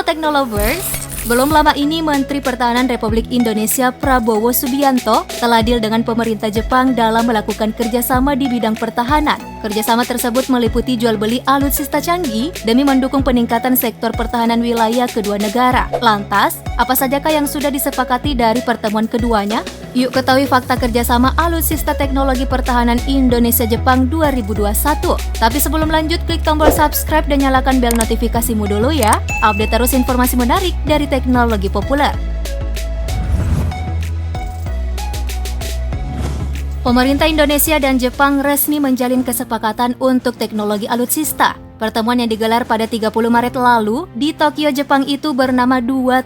Halo Teknolovers, belum lama ini Menteri Pertahanan Republik Indonesia Prabowo Subianto telah deal dengan pemerintah Jepang dalam melakukan kerjasama di bidang pertahanan. Kerjasama tersebut meliputi jual beli alutsista canggih demi mendukung peningkatan sektor pertahanan wilayah kedua negara. Lantas, apa sajakah yang sudah disepakati dari pertemuan keduanya? Yuk ketahui fakta kerjasama alutsista teknologi pertahanan Indonesia-Jepang 2021. Tapi sebelum lanjut, klik tombol subscribe dan nyalakan bel notifikasimu dulu ya. Update terus informasi menarik dari teknologi populer. Pemerintah Indonesia dan Jepang resmi menjalin kesepakatan untuk teknologi alutsista. Pertemuan yang digelar pada 30 Maret lalu di Tokyo, Jepang itu bernama 2+2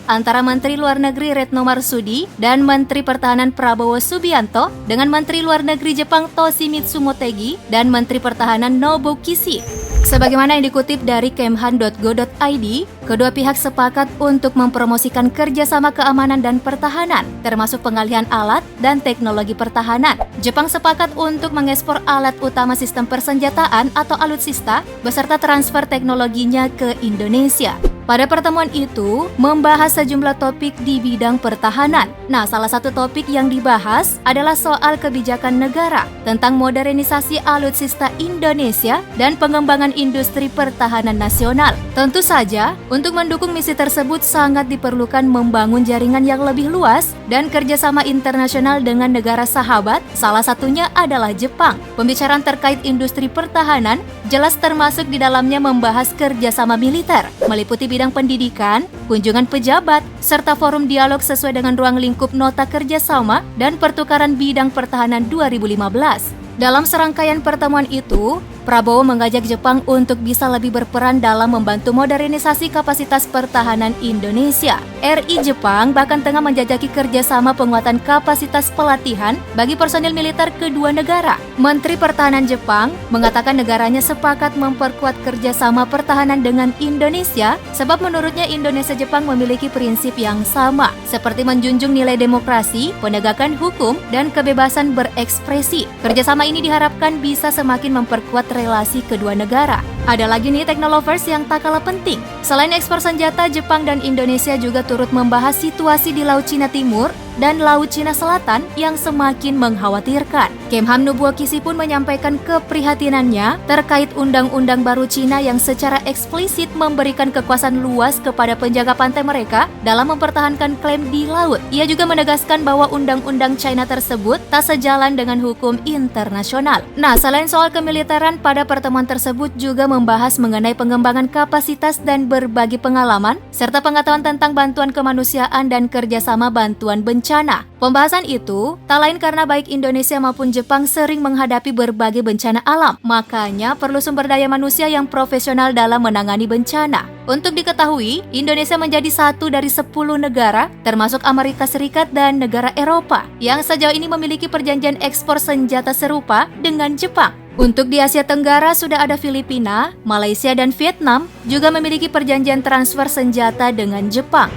antara Menteri Luar Negeri Retno Marsudi dan Menteri Pertahanan Prabowo Subianto dengan Menteri Luar Negeri Jepang Toshimitsu Motegi dan Menteri Pertahanan Nobuo Kishi. Sebagaimana yang dikutip dari kemhan.go.id, kedua pihak sepakat untuk mempromosikan kerjasama keamanan dan pertahanan, termasuk pengalihan alat dan teknologi pertahanan. Jepang sepakat untuk mengekspor alat utama sistem persenjataan atau alutsista beserta transfer teknologinya ke Indonesia. Pada pertemuan itu, membahas sejumlah topik di bidang pertahanan. Nah, salah satu topik yang dibahas adalah soal kebijakan negara tentang modernisasi alutsista Indonesia dan pengembangan industri pertahanan nasional. Tentu saja, untuk mendukung misi tersebut sangat diperlukan membangun jaringan yang lebih luas dan kerjasama internasional dengan negara sahabat, salah satunya adalah Jepang. Pembicaraan terkait industri pertahanan jelas termasuk di dalamnya membahas kerjasama militer, meliputi bidang pendidikan, kunjungan pejabat, serta forum dialog sesuai dengan ruang lingkup nota kerjasama dan pertukaran bidang pertahanan 2015. Dalam serangkaian pertemuan itu, Prabowo mengajak Jepang untuk bisa lebih berperan dalam membantu modernisasi kapasitas pertahanan Indonesia. RI Jepang bahkan tengah menjajaki kerjasama penguatan kapasitas pelatihan bagi personil militer kedua negara. Menteri Pertahanan Jepang mengatakan negaranya sepakat memperkuat kerjasama pertahanan dengan Indonesia sebab menurutnya Indonesia-Jepang memiliki prinsip yang sama, seperti menjunjung nilai demokrasi, penegakan hukum, dan kebebasan berekspresi. Kerjasama ini diharapkan bisa semakin memperkuat relasi kedua negara. Ada lagi nih Teknolovers yang tak kalah penting. Selain ekspor senjata, Jepang dan Indonesia juga turut membahas situasi di Laut Cina Timur dan Laut Cina Selatan yang semakin mengkhawatirkan. Kemhan Nobuo Kishi pun menyampaikan keprihatinannya terkait undang-undang baru Cina yang secara eksplisit memberikan kekuasaan luas kepada penjaga pantai mereka dalam mempertahankan klaim di laut. Ia juga menegaskan bahwa undang-undang China tersebut tak sejalan dengan hukum internasional. Nah, selain soal kemiliteran, pada pertemuan tersebut juga membahas mengenai pengembangan kapasitas dan berbagi pengalaman, serta pengetahuan tentang bantuan kemanusiaan dan kerjasama bantuan bencana. Pembahasan itu tak lain karena baik Indonesia maupun Jepang sering menghadapi berbagai bencana alam. Makanya perlu sumber daya manusia yang profesional dalam menangani bencana. Untuk diketahui, Indonesia menjadi satu dari 10 negara, termasuk Amerika Serikat dan negara Eropa, yang sejauh ini memiliki perjanjian ekspor senjata serupa dengan Jepang. Untuk di Asia Tenggara sudah ada Filipina, Malaysia, dan Vietnam juga memiliki perjanjian transfer senjata dengan Jepang.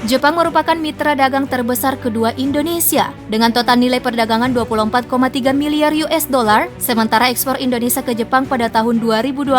Jepang merupakan mitra dagang terbesar kedua Indonesia dengan total nilai perdagangan 24,3 miliar US dollar, sementara ekspor Indonesia ke Jepang pada tahun 2020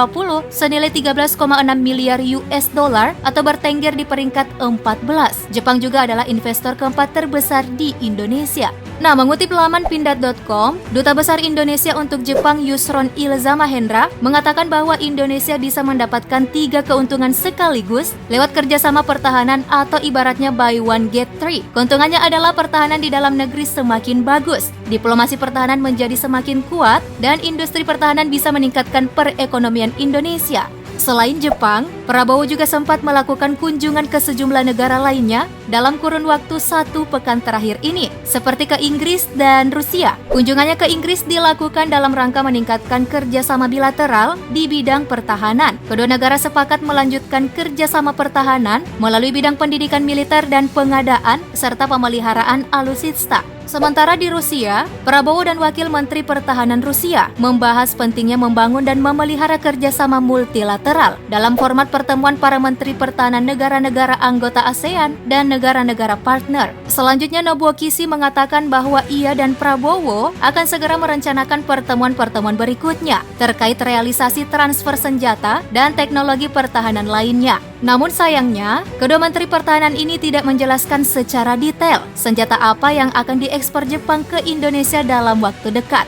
senilai 13,6 miliar US dollar atau bertengger di peringkat 14. Jepang juga adalah investor keempat terbesar di Indonesia. Nah, mengutip laman pindad.com, Duta Besar Indonesia untuk Jepang Yusron Ilza Mahendra mengatakan bahwa Indonesia bisa mendapatkan 3 keuntungan sekaligus lewat kerjasama pertahanan atau ibaratnya buy one get 3. Keuntungannya adalah pertahanan di dalam negeri semakin bagus, diplomasi pertahanan menjadi semakin kuat, dan industri pertahanan bisa meningkatkan perekonomian Indonesia. Selain Jepang, Prabowo juga sempat melakukan kunjungan ke sejumlah negara lainnya dalam kurun waktu 1 pekan terakhir ini, seperti ke Inggris dan Rusia. Kunjungannya ke Inggris dilakukan dalam rangka meningkatkan kerjasama bilateral di bidang pertahanan. Kedua negara sepakat melanjutkan kerjasama pertahanan melalui bidang pendidikan militer dan pengadaan, serta pemeliharaan alutsista. Sementara di Rusia, Prabowo dan Wakil Menteri Pertahanan Rusia membahas pentingnya membangun dan memelihara kerjasama multilateral dalam format pertemuan para Menteri Pertahanan negara-negara anggota ASEAN dan negara-negara partner. Selanjutnya, Nobuo Kishi mengatakan bahwa ia dan Prabowo akan segera merencanakan pertemuan-pertemuan berikutnya terkait realisasi transfer senjata dan teknologi pertahanan lainnya. Namun sayangnya, kedua Menteri Pertahanan ini tidak menjelaskan secara detail senjata apa yang akan diekspor Jepang ke Indonesia dalam waktu dekat.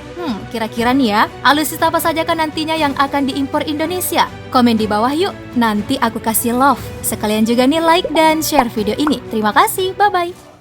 Kira-kira nih ya, alutsista apa saja kan nantinya yang akan diimpor Indonesia? Komen di bawah yuk, nanti aku kasih love. Sekalian juga nih like dan share video ini. Terima kasih, bye-bye.